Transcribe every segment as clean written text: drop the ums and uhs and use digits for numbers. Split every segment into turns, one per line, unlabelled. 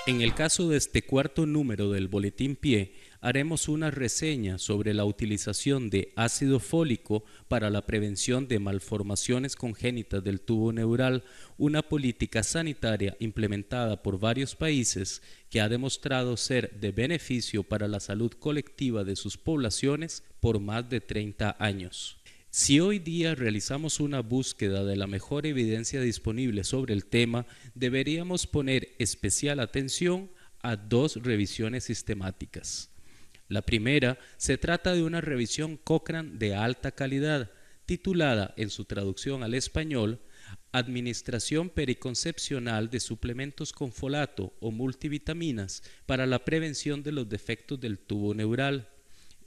En el caso de este cuarto número del Boletín Pie, haremos una reseña sobre la utilización de ácido fólico para la prevención de malformaciones congénitas del tubo neural, una política sanitaria implementada por varios países que ha demostrado ser de beneficio para la salud colectiva de sus poblaciones por más de 30 años. Si hoy día realizamos una búsqueda de la mejor evidencia disponible sobre el tema, deberíamos poner especial atención a dos revisiones sistemáticas. La primera se trata de una revisión Cochrane de alta calidad, titulada en su traducción al español Administración periconcepcional de suplementos con folato o multivitaminas para la prevención de los defectos del tubo neural.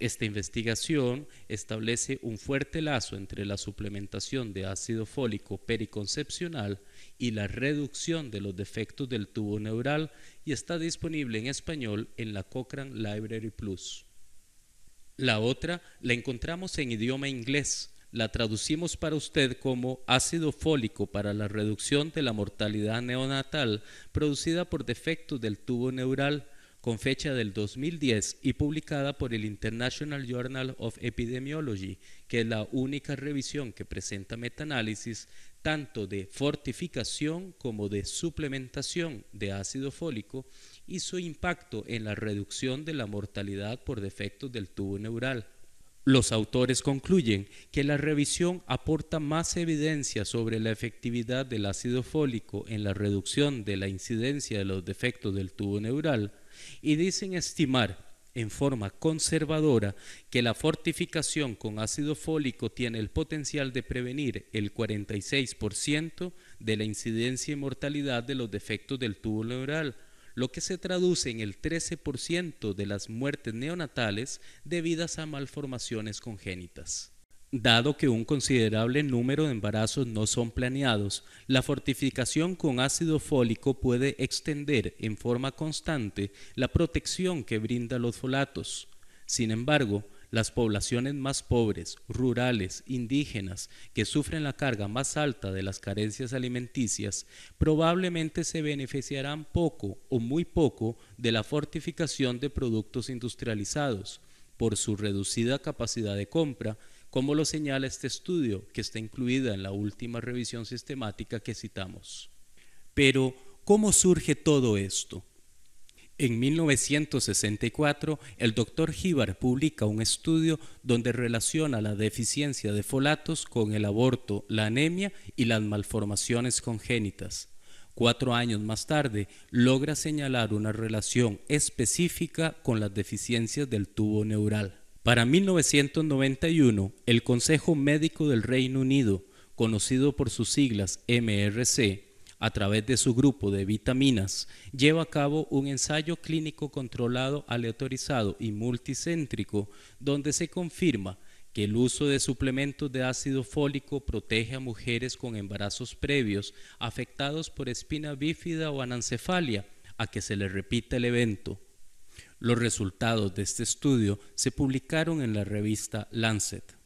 Esta investigación establece un fuerte lazo entre la suplementación de ácido fólico periconcepcional y la reducción de los defectos del tubo neural y está disponible en español en la Cochrane Library Plus. La otra la encontramos en idioma inglés. La traducimos para usted como ácido fólico para la reducción de la mortalidad neonatal producida por defectos del tubo neural, con fecha del 2010 y publicada por el International Journal of Epidemiology, que es la única revisión que presenta metaanálisis tanto de fortificación como de suplementación de ácido fólico y su impacto en la reducción de la mortalidad por defectos del tubo neural. Los autores concluyen que la revisión aporta más evidencia sobre la efectividad del ácido fólico en la reducción de la incidencia de los defectos del tubo neural y dicen estimar en forma conservadora que la fortificación con ácido fólico tiene el potencial de prevenir el 46% de la incidencia y mortalidad de los defectos del tubo neural, lo que se traduce en el 13% de las muertes neonatales debidas a malformaciones congénitas. Dado que un considerable número de embarazos no son planeados, la fortificación con ácido fólico puede extender en forma constante la protección que brinda los folatos. Sin embargo, las poblaciones más pobres, rurales, indígenas, que sufren la carga más alta de las carencias alimenticias, probablemente se beneficiarán poco o muy poco de la fortificación de productos industrializados, por su reducida capacidad de compra, como lo señala este estudio, que está incluida en la última revisión sistemática que citamos. Pero, ¿cómo surge todo esto? En 1964, el Dr. Hibbard publica un estudio donde relaciona la deficiencia de folatos con el aborto, la anemia y las malformaciones congénitas. 4 años más tarde, logra señalar una relación específica con las deficiencias del tubo neural. Para 1991, el Consejo Médico del Reino Unido, conocido por sus siglas MRC, a través de su grupo de vitaminas, lleva a cabo un ensayo clínico controlado, aleatorizado y multicéntrico, donde se confirma que el uso de suplementos de ácido fólico protege a mujeres con embarazos previos afectados por espina bífida o anencefalia a que se les repita el evento. Los resultados de este estudio se publicaron en la revista Lancet.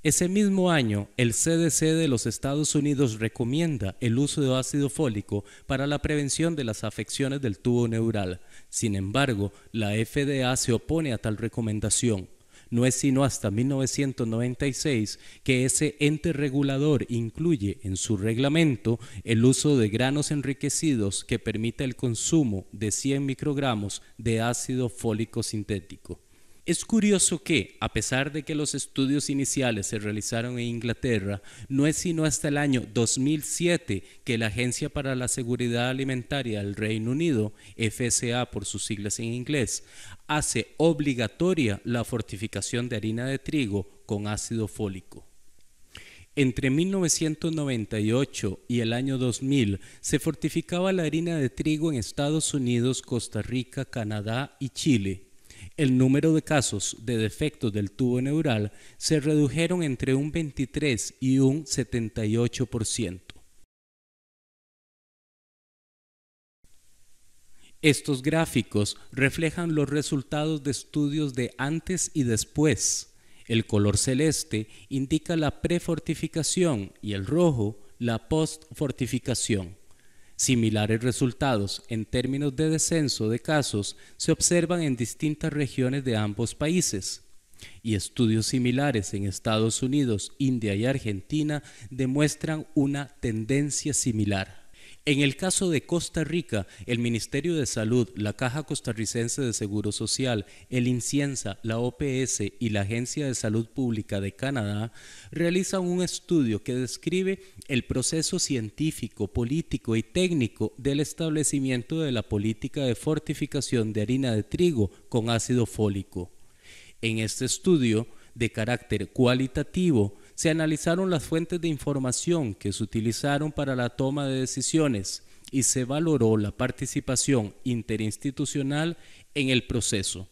Ese mismo año, el CDC de los Estados Unidos recomienda el uso de ácido fólico para la prevención de las afecciones del tubo neural. Sin embargo, la FDA se opone a tal recomendación. No es sino hasta 1996 que ese ente regulador incluye en su reglamento el uso de granos enriquecidos que permita el consumo de 100 microgramos de ácido fólico sintético. Es curioso que, a pesar de que los estudios iniciales se realizaron en Inglaterra, no es sino hasta el año 2007 que la Agencia para la Seguridad Alimentaria del Reino Unido, FSA por sus siglas en inglés, hace obligatoria la fortificación de harina de trigo con ácido fólico. Entre 1998 y el año 2000 se fortificaba la harina de trigo en Estados Unidos, Costa Rica, Canadá y Chile. El número de casos de defectos del tubo neural se redujeron entre un 23 y un 78%. Estos gráficos reflejan los resultados de estudios de antes y después. El color celeste indica la prefortificación y el rojo la postfortificación. Similares resultados en términos de descenso de casos se observan en distintas regiones de ambos países, y estudios similares en Estados Unidos, India y Argentina demuestran una tendencia similar. En el caso de Costa Rica, el Ministerio de Salud, la Caja Costarricense de Seguro Social, el INCIENSA, la OPS y la Agencia de Salud Pública de Canadá realizan un estudio que describe el proceso científico, político y técnico del establecimiento de la política de fortificación de harina de trigo con ácido fólico. En este estudio, de carácter cualitativo, se analizaron las fuentes de información que se utilizaron para la toma de decisiones y se valoró la participación interinstitucional en el proceso.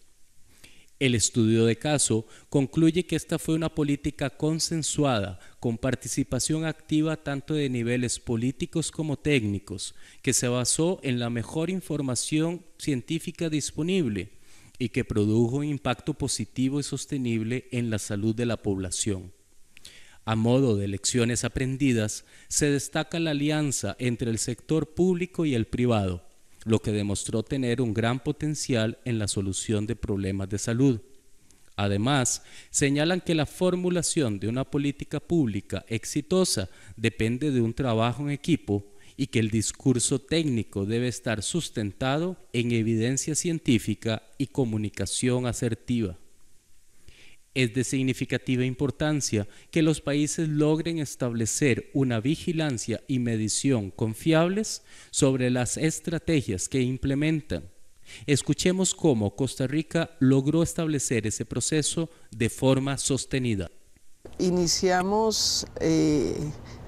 El estudio de caso concluye que esta fue una política consensuada, con participación activa tanto de niveles políticos como técnicos, que se basó en la mejor información científica disponible y que produjo un impacto positivo y sostenible en la salud de la población. A modo de lecciones aprendidas, se destaca la alianza entre el sector público y el privado, lo que demostró tener un gran potencial en la solución de problemas de salud. Además, señalan que la formulación de una política pública exitosa depende de un trabajo en equipo y que el discurso técnico debe estar sustentado en evidencia científica y comunicación asertiva. Es de significativa importancia que los países logren establecer una vigilancia y medición confiables sobre las estrategias que implementan. Escuchemos cómo Costa Rica logró establecer ese proceso de forma sostenida.
Iniciamos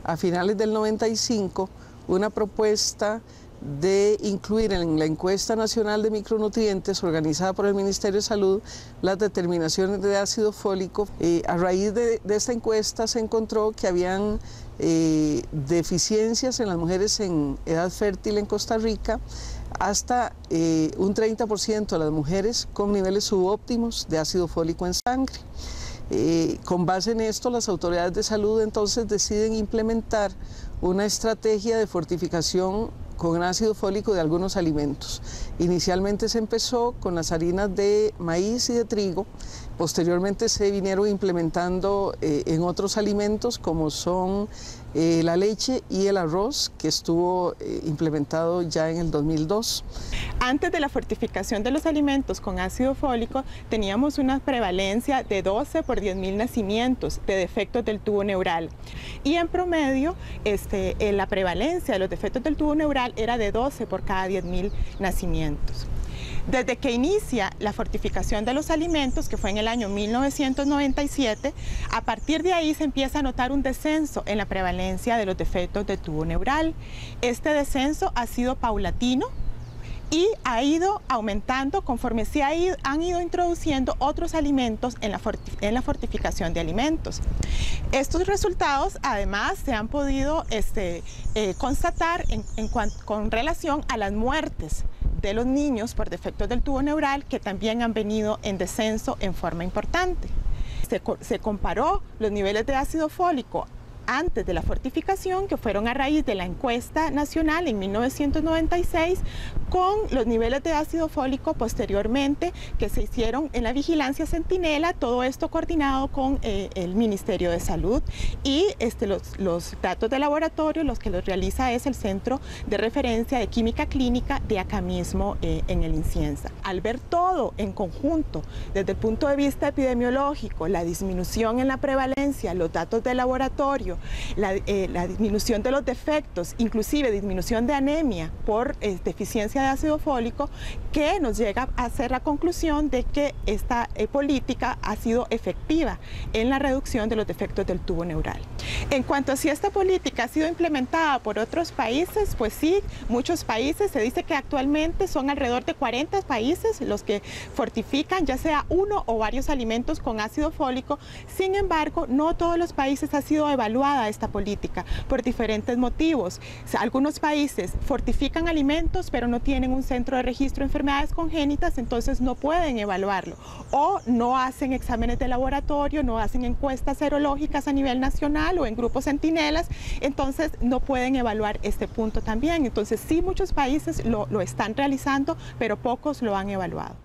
a finales del 95 una propuesta de incluir en la encuesta nacional de micronutrientes organizada por el Ministerio de Salud las determinaciones de ácido fólico. A raíz de esta encuesta se encontró que habían deficiencias en las mujeres en edad fértil en Costa Rica, hasta un 30% de las mujeres con niveles subóptimos de ácido fólico en sangre. Con base en esto, las autoridades de salud entonces deciden implementar una estrategia de fortificación con ácido fólico de algunos alimentos. Inicialmente se empezó con las harinas de maíz y de trigo, posteriormente se vinieron implementando en otros alimentos como son la leche y el arroz, que estuvo implementado ya en el 2002.
Antes de la fortificación de los alimentos con ácido fólico, teníamos una prevalencia de 12 por 10.000 nacimientos de defectos del tubo neural. Y en promedio, la prevalencia de los defectos del tubo neural era de 12 por cada 10.000 nacimientos. Desde que inicia la fortificación de los alimentos, que fue en el año 1997, a partir de ahí se empieza a notar un descenso en la prevalencia de los defectos del tubo neural. Este descenso ha sido paulatino y ha ido aumentando conforme se han ido introduciendo otros alimentos en la fortificación de alimentos. Estos resultados además se han podido constatar con relación a las muertes de los niños por defectos del tubo neural, que también han venido en descenso en forma importante. Se comparó los niveles de ácido fólico antes de la fortificación, que fueron a raíz de la encuesta nacional en 1996, con los niveles de ácido fólico posteriormente que se hicieron en la vigilancia Centinela, todo esto coordinado con el Ministerio de Salud, y los datos de laboratorio, los que los realiza es el Centro de Referencia de Química Clínica de acá mismo en el INCIENSA. Al ver todo en conjunto, desde el punto de vista epidemiológico, la disminución en la prevalencia, los datos de laboratorio, la disminución de los defectos, inclusive disminución de anemia por deficiencia de ácido fólico, que nos llega a hacer la conclusión de que esta política ha sido efectiva en la reducción de los defectos del tubo neural. En cuanto a si esta política ha sido implementada por otros países, pues sí, muchos países, se dice que actualmente son alrededor de 40 países los que fortifican ya sea uno o varios alimentos con ácido fólico. Sin embargo, no todos los países han sido evaluados adecuada esta política por diferentes motivos. Algunos países fortifican alimentos, pero no tienen un centro de registro de enfermedades congénitas, entonces no pueden evaluarlo. O no hacen exámenes de laboratorio, no hacen encuestas serológicas a nivel nacional o en grupos centinelas, entonces no pueden evaluar este punto también. Entonces sí, muchos países lo están realizando, pero pocos lo han evaluado.